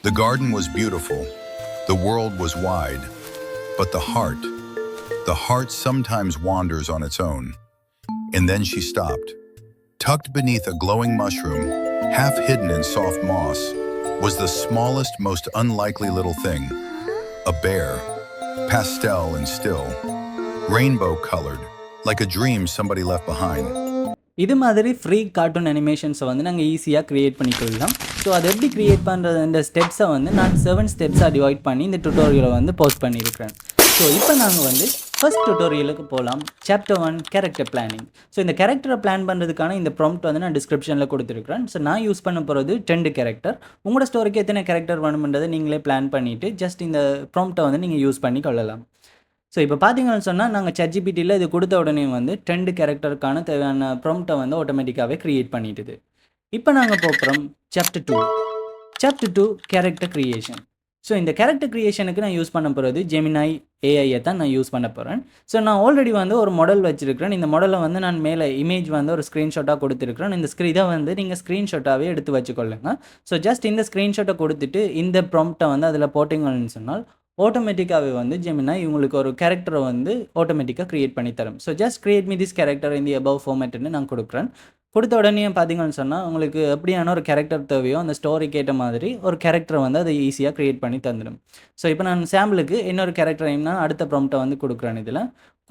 The garden was beautiful, the world was wide, but the heart sometimes wanders on its own. And then she stopped. Tucked beneath a glowing mushroom, half hidden in soft moss, was the smallest, most unlikely little thing. A bear, pastel and still, rainbow-colored, like a dream somebody left behind. இது மாதிரி free cartoon அனிமேஷன்ஸை வந்து நாங்கள் ஈஸியாக create பண்ணிக்கொள்ளலாம். So அதை எப்படி create பண்ணுறது இந்த ஸ்டெப்ஸை வந்து நான் 7 ஸ்டெப்ஸாக டிவைட் பண்ணி இந்த டுட்டோரியலை வந்து போஸ்ட் பண்ணியிருக்கிறேன். ஸோ இப்போ நாங்கள் வந்து ஃபர்ஸ்ட் டுட்டோரியலுக்கு போகலாம். Chapter 1 character planning. ஸோ இந்த கேரக்டரை பிளான் பண்ணுறதுக்கான இந்த ப்ராம்ப்ட் வந்து நான் டிஸ்கிரிப்ஷனில் கொடுத்துருக்கிறேன். ஸோ நான் யூஸ் பண்ண போகிறது 10 கேரக்டர். உங்களோட ஸ்டோரிக்கு எத்தனை கேரக்டர் வேணுமென்றதை நீங்களே பிளான் பண்ணிவிட்டு ஜஸ்ட் இந்த ப்ராம்ப்ட்டை வந்து நீங்கள் யூஸ் பண்ணி கொள்ளலாம். ஸோ இப்போ பார்த்தீங்கன்னு சொன்னால் நாங்கள் ChatGPTயில் இது கொடுத்த உடனே வந்து 10 கேரக்டருக்கான தேவையான ப்ராம்ப்ட்டை வந்து ஆட்டோமேட்டிக்காகவே க்ரியேட் பண்ணிட்டுது. இப்போ நாங்கள் போகிறோம் chapter 2. Chapter 2 character creation. So இந்த கேரக்டர் க்ரியேஷனுக்கு நான் யூஸ் பண்ண போகிறது Gemini ஏஐயை தான் நான் யூஸ் பண்ண போகிறேன். ஸோ நான் ஆல்ரெடி வந்து ஒரு மாடல் வச்சுருக்கிறேன். இந்த மாடலை வந்து நான் மேலே இமேஜ் வந்து ஒரு ஸ்க்ரீன்ஷாட்டாக கொடுத்துருக்கிறேன். இந்த இதை வந்து நீங்கள் ஸ்க்ரீன்ஷாட்டாகவே எடுத்து வச்சுக்கொள்ளுங்க. ஸோ ஜஸ்ட் இந்த ஸ்க்ரீன்ஷாட்டை கொடுத்துட்டு இந்த ப்ராம்ப்ட்டை வந்து அதில் போட்டிங்கன்னு சொன்னால் ஆட்டோமேட்டிக்காகவே வந்து Gemini உங்களுக்கு ஒரு கேரக்டரை வந்து ஆட்டோமேட்டிக்காக க்ரியேட் பண்ணி தரும். So just create me this character இந்த above ஃபார்மேட்டுன்னு நான் கொடுக்குறேன். கொடுத்த உடனே பார்த்தீங்கன்னு சொன்னால் உங்களுக்கு எப்படியான ஒரு கேரக்டர் தேவையோ அந்த ஸ்டோரிக்கு ஏற்ற மாதிரி ஒரு கேரக்டரை வந்து அதை ஈஸியாக க்ரியேட் பண்ணி தந்துடும். ஸோ இப்போ நான் சாம்பிளுக்கு இன்னொரு கேரக்டரையும் நான் அடுத்த ப்ராம்ப்ட்டை வந்து கொடுக்குறேன். இதில்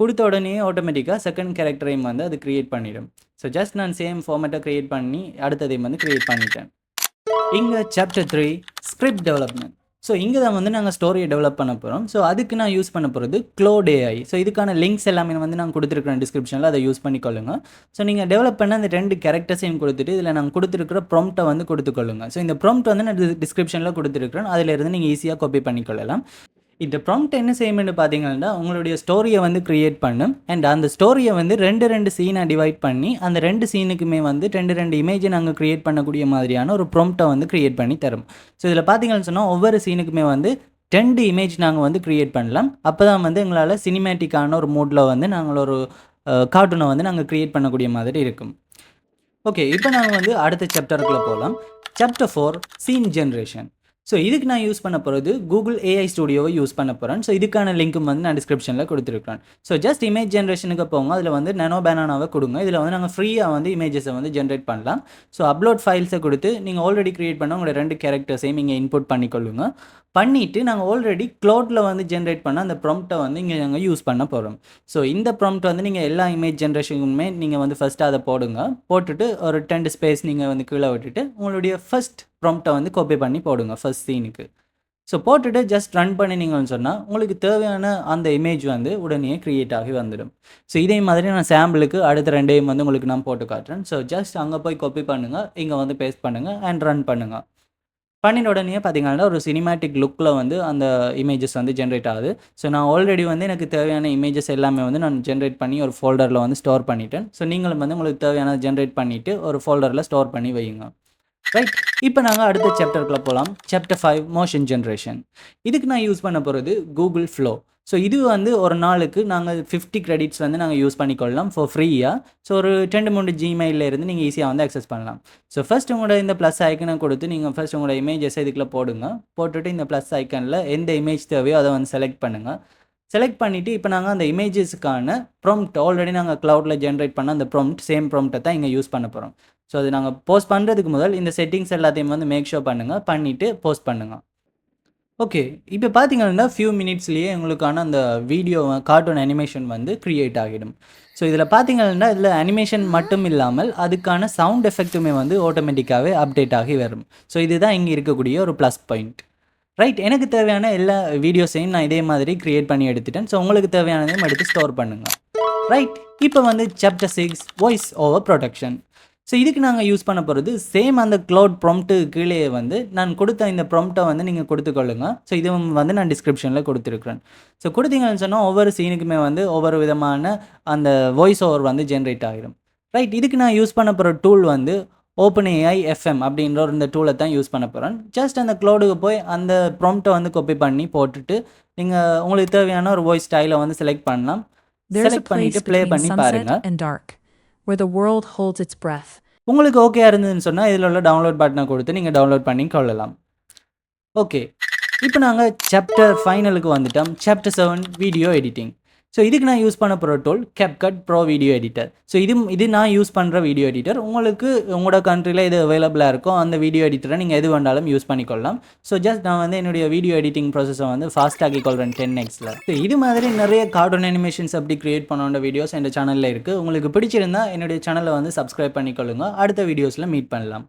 கொடுத்த உடனே ஆட்டோமேட்டிக்காக செகண்ட் கேரக்டரையும் வந்து அது க்ரியேட் பண்ணிடும். ஸோ ஜஸ்ட் நான் சேம் ஃபார்மேட்டை க்ரியேட் பண்ணி அடுத்ததையும் வந்து க்ரியேட் பண்ணிட்டேன். இங்கே சாப்டர் 3 ஸ்கிரிப்ட் டெவலப்மெண்ட். ஸோ இங்கே தான் வந்து நாங்கள் ஸ்டோரியை டெவலப் பண்ண போகிறோம். ஸோ அதுக்கு நான் யூஸ் பண்ண போகிறது க்ளோட் ஏஐ. ஸோ இதுக்கான லிங்க்ஸ் எல்லாமே வந்து நான் கொடுத்துருக்கிறேன் டிஸ்கிரிப்ஷனில், அதை யூஸ் பண்ணிக்கொள்ளுங்க. ஸோ நீங்கள் டெவலப் பண்ண அந்த 2 கேரக்டர்ஸையும் கொடுத்துட்டு இதில் நாங்கள் கொடுத்துருக்கிற ப்ராம்ப்ட்டை வந்து கொடுத்துக்கொள்ளுங்க. ஸோ இந்த ப்ராம்ப்ட் வந்து நான் டிஸ்கிரிப்ஷனில் கொடுத்துருக்கிறேன். அதிலிருந்து நீங்கள் ஈஸியாக காப்பி பண்ணிக்கொள்ளலாம். இந்த ப்ராம்ப்ட் என்ன செய்யணும்னு பார்த்தீங்கன்னா உங்களுடைய ஸ்டோரியை வந்து க்ரியேட் பண்ணும். அண்ட் அந்த ஸ்டோரியை வந்து 2 சீனாக டிவைட் பண்ணி அந்த 2 சீனுக்குமே வந்து 2 இமேஜை நாங்கள் க்ரியேட் பண்ணக்கூடிய மாதிரியான ஒரு ப்ராம்ப்ட்டை வந்து க்ரியேட் பண்ணி தரும். ஸோ இதில் பார்த்தீங்கன்னு சொன்னால் ஒவ்வொரு சீனுக்குமே வந்து 2 இமேஜ் நாங்கள் வந்து க்ரியேட் பண்ணலாம். அப்போ தான் வந்து எங்களால் சினிமேட்டிக்கான ஒரு மோடில் வந்து நாங்கள் ஒரு கார்ட்டூனை வந்து நாங்கள் க்ரியேட் பண்ணக்கூடிய மாதிரி இருக்கும். ஓகே, இப்போ நாங்கள் வந்து அடுத்த சாப்டருக்குள்ளே போகலாம். Chapter 4 scene generation. ஸோ இதுக்கு நான் யூஸ் பண்ண போகிறது கூகுள் ஏஐ ஸ்டுடியோவை யூஸ் பண்ண போகிறேன். ஸோ இதுக்கான லிங்க்கும் வந்து நான் டிஸ்கிரிப்ஷனில் கொடுத்துருக்கேன். ஸோ ஜஸ்ட் இமேஜ் ஜென்ரேஷனுக்கு போங்க. அதில் வந்து நானோ பேனானாவை கொடுங்க. இதில் வந்து நாங்கள் ஃப்ரீயாக வந்து இமேஜஸை வந்து ஜென்ரேட் பண்ணலாம். ஸோ அப்லோட் ஃபைல்ஸை கொடுத்து நீங்கள் ஆல்ரெடி க்ரியேட் பண்ண உங்களோட 2 கேரக்டர்ஸையும் நீங்கள் இன்புட் பண்ணிக்கொள்ளுங்க. பண்ணிவிட்டு நாங்கள் ஆல்ரெடி க்ளவுடில் வந்து ஜென்ரேட் பண்ண அந்த ப்ராம்ப்ட்டை வந்து இங்கே நாங்கள் யூஸ் பண்ண போகிறோம். ஸோ இந்த ப்ராம்ப்ட் வந்து நீங்கள் எல்லா இமேஜ் ஜென்ரேஷனுக்குமே நீங்கள் வந்து ஃபஸ்ட்டு அதை போடுங்க. போட்டுட்டு ஒரு 10 ஸ்பேஸ் நீங்கள் வந்து கீழே விட்டுட்டு உங்களுடைய ஃபஸ்ட் ப்ராம்ப்ட்டை வந்து காப்பி பண்ணி போடுங்க ஃபஸ்ட் சீனுக்கு. ஸோ போட்டுட்டு ஜஸ்ட் ரன் பண்ணினீங்கன்னு சொன்னால் உங்களுக்கு தேவையான அந்த இமேஜ் வந்து உடனே க்ரியேட் ஆகி வந்துடும். ஸோ இதே மாதிரி நான் சாம்பிளுக்கு அடுத்த 2 வந்து உங்களுக்கு நான் போட்டு காட்டுறேன். ஸோ ஜஸ்ட் அங்கே போய் காப்பி பண்ணுங்கள், இங்கே வந்து பேஸ்ட் பண்ணுங்கள் அண்ட் ரன் பண்ணுங்கள். பண்ணின உடனே பார்த்தீங்கன்னா ஒரு சினிமேட்டிக் லுக்கில் வந்து அந்த இமேஜஸ் வந்து ஜென்ரேட் ஆகுது. ஸோ நான் ஆல்ரெடி வந்து எனக்கு தேவையான இமேஜஸ் எல்லாமே வந்து நான் ஜென்ரேட் பண்ணி ஒரு ஃபோல்டரில் வந்து ஸ்டோர் பண்ணிட்டேன். ஸோ நீங்களும் வந்து உங்களுக்கு தேவையான ஜென்ரேட் பண்ணிவிட்டு ஒரு ஃபோல்டரில் ஸ்டோர் பண்ணி வையுங்க. ரைட், இப்போ நாங்கள் அடுத்த சாப்டருக்குள்ளே போகலாம். Chapter 5 motion generation. இதுக்கு நான் யூஸ் பண்ண போகிறது கூகுள் ஃப்ளோ. ஸோ இது வந்து ஒரு நாளுக்கு நாங்கள் 50 கிரெடிட்ஸ் வந்து நாங்கள் யூஸ் பண்ணிக்கொள்ளலாம் ஃபார் ஃப்ரீயாக. ஸோ ஒரு 2-3 ஜிமெயிலில் இருந்து நீங்கள் ஈஸியாக வந்து அக்சஸ் பண்ணலாம். ஸோ ஃபஸ்ட் உங்களோட இந்த ப்ளஸ் ஐக்கனை கொடுத்து நீங்கள் ஃபஸ்ட் உங்களோட இமேஜஸ் இதுக்குள்ளே போடுங்க. போட்டுட்டு இந்த ப்ளஸ் ஐக்கனில் எந்த இமேஜ் தேவையோ அதை வந்து செலக்ட் பண்ணுங்கள். செலக்ட் பண்ணிவிட்டு இப்போ நாங்கள் அந்த இமேஜஸ்க்கான ப்ராம்ப்ட் ஆல்ரெடி நாங்கள் க்ளவுடில் ஜென்ரேட் பண்ண அந்த ப்ராம்ப்ட் சேம் ப்ராம்ப்ட்டை தான் இங்கே யூஸ் பண்ண போகிறோம். ஸோ அது நாங்கள் போஸ்ட் பண்ணுறதுக்கு முதல் இந்த செட்டிங்ஸ் எல்லாத்தையும் வந்து மேக் ஷோ பண்ணுங்கள், பண்ணிவிட்டு போஸ்ட் பண்ணுங்கள். ஓகே, இப்போ பார்த்தீங்கன்னா ஃபியூ மினிட்ஸ்லேயே உங்களுக்கான அந்த வீடியோ கார்ட்டூன் அனிமேஷன் வந்து க்ரியேட் ஆகிடும். ஸோ இதில் பார்த்தீங்கன்னா இதில் அனிமேஷன் மட்டும் இல்லாமல் அதுக்கான சவுண்ட் எஃபெக்ட்டுமே வந்து ஆட்டோமேட்டிக்காகவே அப்டேட் ஆகி வரும். ஸோ இதுதான் இங்கே இருக்கக்கூடிய ஒரு ப்ளஸ் பாயிண்ட். ரைட், எனக்கு தேவையான எல்லா வீடியோஸையும் நான் இதே மாதிரி க்ரியேட் பண்ணி எடுத்துட்டேன். ஸோ உங்களுக்கு தேவையானதையும் எடுத்து ஸ்டோர் பண்ணுங்கள். ரைட், இப்போ வந்து chapter 6 voice over production. So இதுக்கு நாங்கள் யூஸ் பண்ண போகிறது சேம் அந்த க்ளவுட் ப்ராம்ப்ட்டு கீழே வந்து நான் கொடுத்த இந்த ப்ராம்ப்ட்டை வந்து நீங்கள் கொடுத்துக்கொள்ளுங்க. ஸோ இது வந்து நான் டிஸ்கிரிப்ஷனில் கொடுத்துருக்குறேன். ஸோ கொடுத்தீங்கன்னு சொன்னால் ஒவ்வொரு சீனுக்குமே வந்து ஒவ்வொரு விதமான அந்த வாய்ஸ் ஓவர் வந்து ஜென்ரேட் ஆகிடும். ரைட், இதுக்கு நான் யூஸ் பண்ண போகிற டூல் வந்து OpenAI FM அப்படின்ற ஒரு இந்த டூலை தான் யூஸ் பண்ண போகிறேன். ஜஸ்ட் அந்த க்ளவுடுக்கு போய் அந்த ப்ராம்ப்ட்டை வந்து காப்பி பண்ணி போட்டுட்டு நீங்கள் உங்களுக்கு தேவையான ஒரு வாய்ஸ் ஸ்டைலை வந்து செலக்ட் பண்ணலாம். செலக்ட் பண்ணிவிட்டு ப்ளே பண்ணி பாருங்கள். where the world holds its breath. உங்களுக்கு ஓகேயா இருந்ததுன்னு சொன்னால் இதில் உள்ள டவுன்லோட் பட்டனை கொடுத்து நீங்கள் டவுன்லோட் பண்ணி கொள்ளலாம். ஓகே. இப்போ நாங்க சாப்டர் ஃபைனலுக்கு வந்துட்டோம். Chapter 7 video editing. ஸோ இதுக்கு நான் யூஸ் பண்ண போகிற tool CapCut Pro video editor. So இது நான் யூஸ் பண்ணுற வீடியோ எடிட்டர். உங்களுக்கு உங்களோட கண்ட்ரியில் எது அவைலபிளாக இருக்கோ அந்த வீடியோ எடிட்டரை நீங்கள் எது வேண்டாலும் யூஸ் பண்ணிக்கொள்ளலாம். ஸோ ஜஸ்ட் நான் வந்து என்னுடைய வீடியோ எடிட்டிங் ப்ராசஸை வந்து ஃபாஸ்ட் ஆக்கிக்கொள்கிறேன் 10x'ல. ஸோ இது மாதிரி நிறைய கார்ட்டூன் அனிமேஷன்ஸ் அப்படி கிரியேட் பண்ண வீடியோஸ் என் சேனலில் இருக்குது. உங்களுக்கு பிடிச்சிருந்தா என்னுடைய சேனலை வந்து சப்ஸ்கிரைப் பண்ணிக்கொள்ளுங்க. அடுத்த வீடியோஸில் மீட் பண்ணலாம்.